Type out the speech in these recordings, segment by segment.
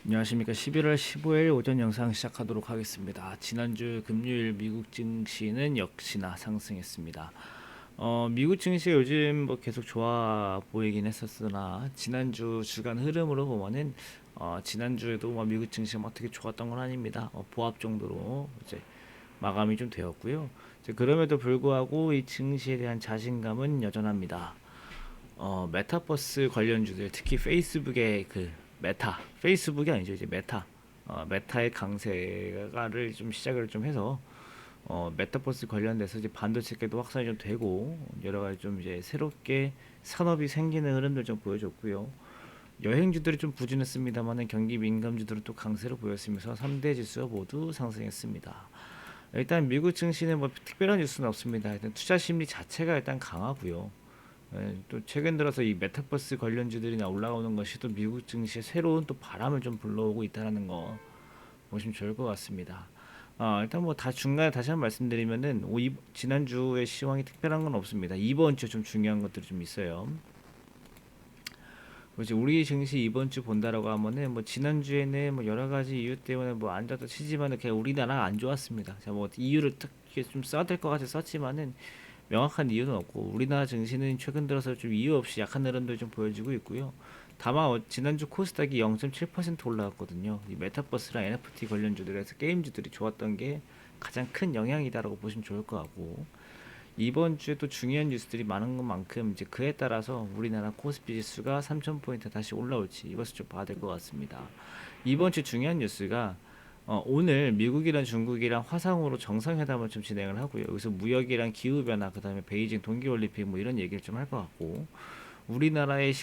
안녕하십니까. 11월 15일 오전 영상 시작하도록 하겠습니다. 지난주 금요일 미국 증시는 역시나 상승했습니다. 미국 증시 요즘 뭐 계속 좋아 보이긴 했었으나 지난주 주간 흐름으로 보면은 지난주에도 뭐 미국 증시가 막 되게 좋았던 건 아닙니다. 보합 정도로 이제 마감이 좀 되었고요. 이제 그럼에도 불구하고 이 증시에 대한 자신감은 여전합니다. 메타버스 관련주들, 특히 페이스북의 그 페이스북이 아니죠, 이제 메타의 강세가를 좀 시작을 좀 해서 메타버스 관련돼서 이제 반도체계도 확산이 좀 되고 여러 가지 좀 이제 새롭게 산업이 생기는 흐름들 좀 보여줬고요. 여행주들이 좀 부진했습니다만은 경기 민감주들은 또 강세를 보였으면서 3대 지수가 모두 상승했습니다. 일단 미국 증시는 뭐 특별한 뉴스는 없습니다. 일단 투자 심리 자체가 일단 강하고요. 또 최근 들어서 이 메타버스 관련주들이나 올라오는 것이 또 미국 증시에 새로운 또 바람을 좀 불러오고 있다는 거 보시면 좋을 것 같습니다. 일단 뭐 다 중간에 다시 한번 말씀드리면은 지난주에 시황이 특별한 건 없습니다. 이번 주 좀 중요한 것들이 좀 있어요. 이제 우리 증시 이번 주 본다라고 하면은 뭐 지난주에는 뭐 여러 가지 이유 때문에 뭐 안 좋다 치지만은 그냥 우리나라가 안 좋았습니다. 제가 뭐 이유를 특히 좀 써야 될 것 같아 썼지만은 명확한 이유는 없고 우리나라 증시는 최근 들어서 좀 이유 없이 약한 흐름들 좀 보여지고 있고요. 다만 지난주 코스닥이 0.7% 올라왔거든요. 이 메타버스랑 NFT 관련주들에서 게임주들이 좋았던 게 가장 큰 영향이다라고 보시면 좋을 것 같고 이번 주에 또 중요한 뉴스들이 많은 것만큼 이제 그에 따라서 우리나라 코스피 지수가 3,000포인트 다시 올라올지 이것을 좀 봐야 될 것 같습니다. 이번 주 중요한 뉴스가 오늘 미국이랑 중국이랑 화상으로 정상회담을 좀 진행을 하고요. 여기서 무역이랑 기후변화, 그 다음에 베이징 동계올림픽 뭐 이런 얘기를 좀 할 것 같고 우리나라의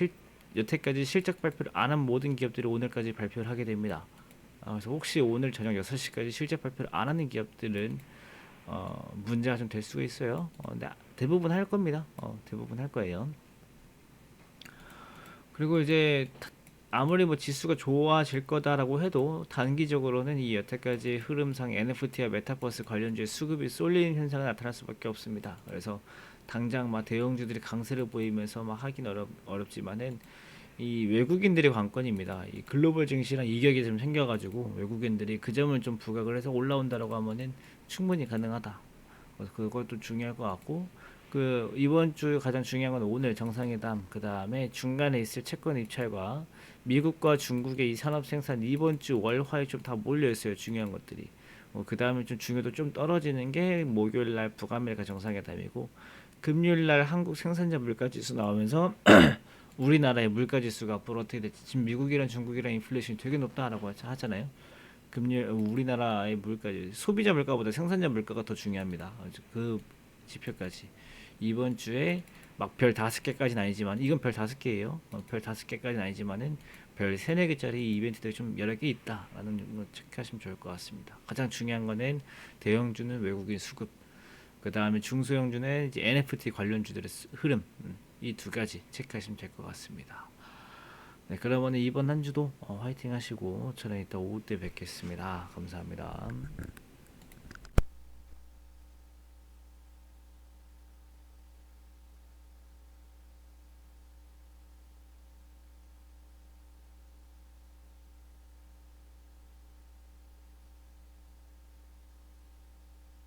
여태까지 실적 발표를 안 한 모든 기업들이 오늘까지 발표를 하게 됩니다. 그래서 혹시 오늘 저녁 6시까지 실적 발표를 안 하는 기업들은 문제가 좀 될 수가 있어요. 근데 대부분 할 겁니다. 대부분 할 거예요. 그리고 이제 아무리 뭐 지수가 좋아질 거다라고 해도 단기적으로는 이 여태까지 흐름상 NFT와 메타버스 관련주의 수급이 쏠리는 현상이 나타날 수밖에 없습니다. 그래서 당장 막 대형주들이 강세를 보이면서 막 하긴 어렵지만은 이 외국인들의 관건입니다. 이 글로벌 증시랑 이격이 좀 생겨가지고 외국인들이 그 점을 좀 부각을 해서 올라온다라고 하면은 충분히 가능하다. 그래서 그것도 중요할 것 같고 그 이번 주 가장 중요한 건 오늘 정상회담 그 다음에 중간에 있을 채권 입찰과 미국과 중국의 이 산업 생산 이번 주 월화에 좀 다 몰려 있어요. 중요한 것들이. 그 다음에 좀 중요도 좀 떨어지는 게 목요일 날 북아메리카 정상회담이고 금요일 날 한국 생산자 물가 지수 나오면서 우리나라의 물가 지수가 앞으로 어떻게 될지 지금 미국이랑 중국이랑 인플레이션이 되게 높다라고 하잖아요. 금리 우리나라의 물가 소비자 물가보다 생산자 물가가 더 중요합니다. 그 지표까지 이번 주에 막 별 5개까지는 아니지만 이건 별 5개예요. 별 5개까지는 아니지만은 별 3, 4개짜리 이벤트들이 좀 여러 개 있다라는 거 체크하시면 좋을 것 같습니다. 가장 중요한 거는 대형주는 외국인 수급, 그 다음에 중소형주는 이제 NFT 관련주들의 흐름, 이 두 가지 체크하시면 될 것 같습니다. 네, 그러면 이번 한 주도 화이팅 하시고 저는 이따 오후 때 뵙겠습니다. 감사합니다.